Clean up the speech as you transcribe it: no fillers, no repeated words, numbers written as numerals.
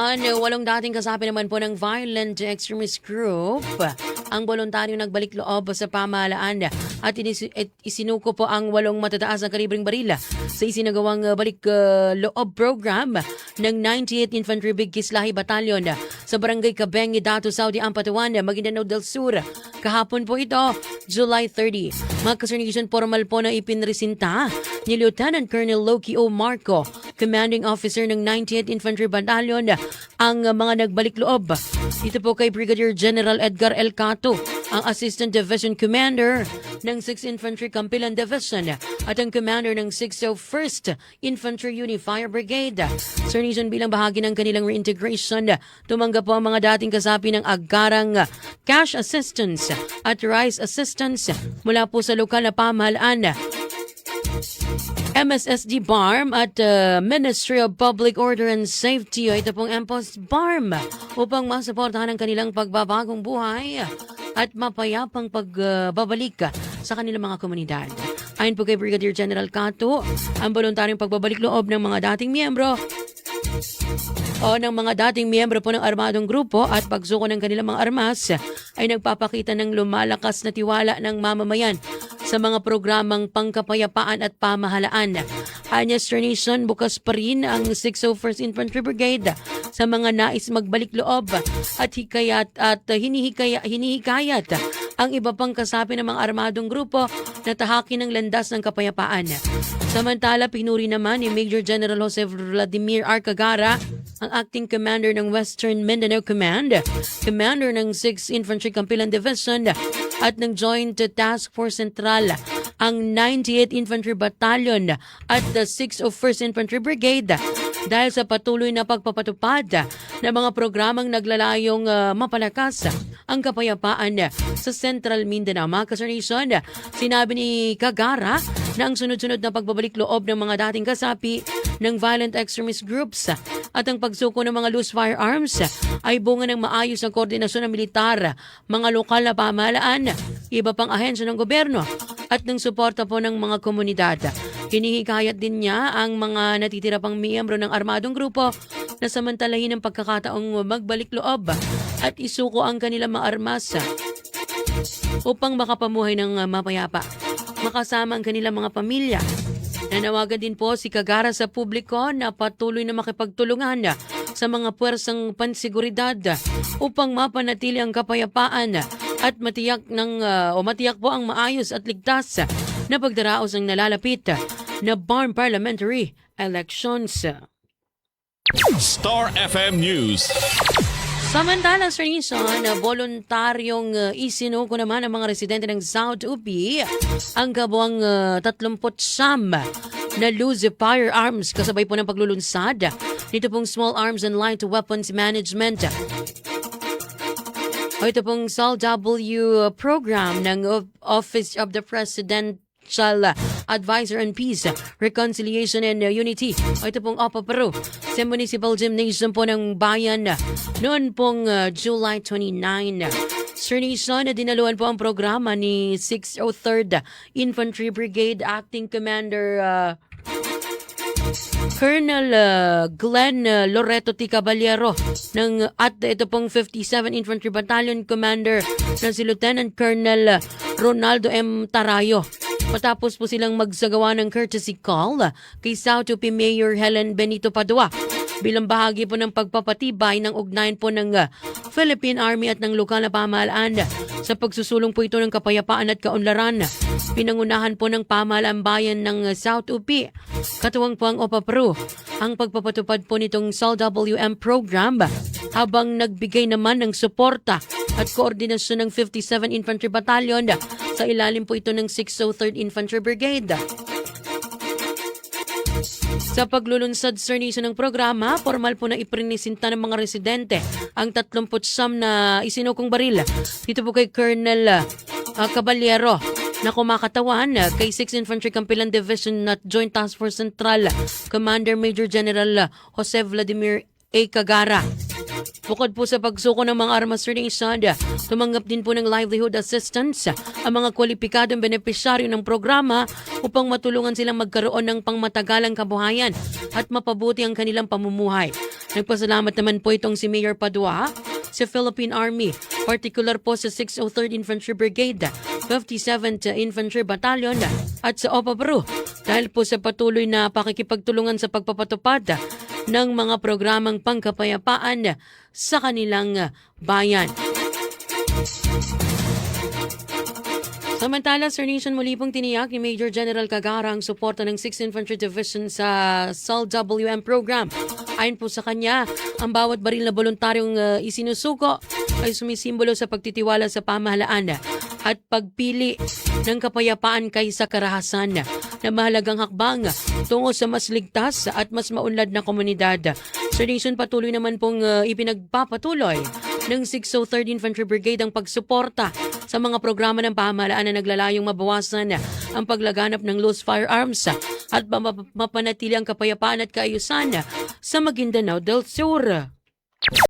Walong dating kasapi naman po ng violent extremist group ang voluntaryo nagbalik loob sa pamahalaan at isinuko po ang 8 matataas na kalibreng baril sa isinagawang balik loob program ng 98th Infantry Big Kislahi Battalion sa Barangay Cabengue, Dato, Saudi Ampatuan, Maguindanao del Sur. Kahapon po ito, July 30. Mga kasernation formal po na ipinresinta ni Lieutenant Colonel Loki O. Marco, Commanding Officer ng 98th Infantry Battalion, ang mga nagbalik loob. Dito po kay Brigadier General Edgar L. Cato, ang Assistant Division Commander ng 6th Infantry Campilan Division at ang Commander ng 601st Infantry Unifier Brigade. Sir Nation, bilang bahagi ng kanilang reintegration, tumanggap po ang mga dating kasapi ng agarang cash assistance at rice assistance mula po sa lokal na pamahalaan, MSSD BARM at Ministry of Public Order and Safety. Ito pong MPOS BARM upang masuportahan ang kanilang pagbabagong buhay at mapayapang pagbabalik sa kanilang mga komunidad. Ayon po kay Brigadier General Cato, ang voluntaryong pagbabalik loob ng mga dating miyembro po ng armadong grupo at pagsuko ng kanilang mga armas ay nagpapakita ng lumalakas na tiwala ng mamamayan sa mga programang pangkapayapaan at pamahalaan. Anya Sir Nation, bukas pa rin ang 601st Infantry Brigade sa mga nais magbalik loob at hinihikayat ang iba pang kasapi ng mga armadong grupo na tahakin ng landas ng kapayapaan. Samantala, pinuri naman ni Major General Jose Vladimir R. Cagara, ang Acting Commander ng Western Mindanao Command, Commander ng 6th Infantry Campilan Division at ng Joint Task Force Central, ang 98th Infantry Battalion at the 601st Infantry Brigade dahil sa patuloy na pagpapatupad ng mga programang naglalayong mapalakas ang kapayapaan sa Central Mindanao. Mga kasernation, sinabi ni Cagara na ang sunod-sunod na pagbabalik loob ng mga dating kasapi ng violent extremist groups at ang pagsuko ng mga loose firearms ay bunga ng maayos na koordinasyon ng militar, mga lokal na pamahalaan, iba pang ahensya ng gobyerno at ng suporta po ng mga komunidad. Hinihikayat din niya ang mga natitira pang miyembro ng armadong grupo na samantalahin ang pagkakataong magbalik loob at isuko ang kanilang mga armas upang makapamuhay ng mapayapa, makasama ang kanilang mga pamilya. Nanawagan din po si Cagara sa publiko na patuloy na makipagtulungan sa mga puwersang pansiguridad upang mapanatili ang kapayapaan at matiyak po ang maayos at ligtas na pagdaraos ng nalalapit na BARM parliamentary elections. Star FM News. Samantala, Sir Nison, voluntaryong isinuko naman ang mga residente ng South UP ang kabuang 39 na loose firearms kasabay po ng paglulunsad nito pong Small Arms and Light Weapons Management. Ito pong SALW program ng Office of the Presidential Advisor on Peace, Reconciliation and Unity. Ito pong OPA-PRO sa Municipal Gymnasium po ng Bayan noon pong July 29. Sir Nation, dinaluan po ang programa ni 603rd Infantry Brigade Acting Commander Colonel Glenn Loreto T. Caballero at ito pong 57 Infantry Battalion Commander na si Lieutenant Colonel Ronaldo M. Tarayo. Matapos po silang magsagawa ng courtesy call kay South UP Mayor Helen Benito Padua bilang bahagi po ng pagpapatibay ng ugnayan po ng Philippine Army at ng lokal na pamahalaan sa pagsusulong po ito ng kapayapaan at kaunlaran. Pinangunahan po ng pamahalaan bayan ng South UP. Katuwang po ang OPA-PRO ang pagpapatupad po nitong SALWM program habang nagbigay naman ng suporta at koordinasyon ng 57 Infantry Battalion sa ilalim po ito ng 603rd Infantry Brigade. Sa paglulunsad, Sir Nation, ng programa, formal po na iprinisinta ng mga residente ang 39 na isinukong baril. Dito po kay Colonel Caballero na kumakatawan kay 6th Infantry Campilan Division at Joint Task Force Central Commander Major General Jose Vladimir A. Cagara. Bukod po sa pagsuko ng mga armas, Sir Nation, tumanggap din po ng livelihood assistance ang mga kwalipikadong benepisyaryo ng programa upang matulungan silang magkaroon ng pangmatagalang kabuhayan at mapabuti ang kanilang pamumuhay. Nagpasalamat naman po itong si Mayor Padua sa Philippine Army, particular po sa 603rd Infantry Brigade, 57th Infantry Battalion at sa OPA Peru dahil po sa patuloy na pakikipagtulungan sa pagpapatupad ng mga programang pangkapayapaan sa kanilang bayan. Samantala, Sir Nation, muli pong tiniyak ni Major General Cagara ang suporta ng 6th Infantry Division sa SAL-WM program. Ayon po sa kanya, ang bawat baril na voluntaryong isinusuko ay sumisimbolo sa pagtitiwala sa pamahalaan at pagpili ng kapayapaan kaysa karahasan na mahalagang hakbang tungo sa mas ligtas at mas maunlad na komunidad. Sir Nation, patuloy naman pong ipinagpapatuloy ng 603rd Infantry Brigade ang pagsuporta sa mga programa ng pamahalaan na naglalayong mabawasan ang paglaganap ng loose firearms at mapanatili ang kapayapaan at kaayusan sa Maguindanao del Sur.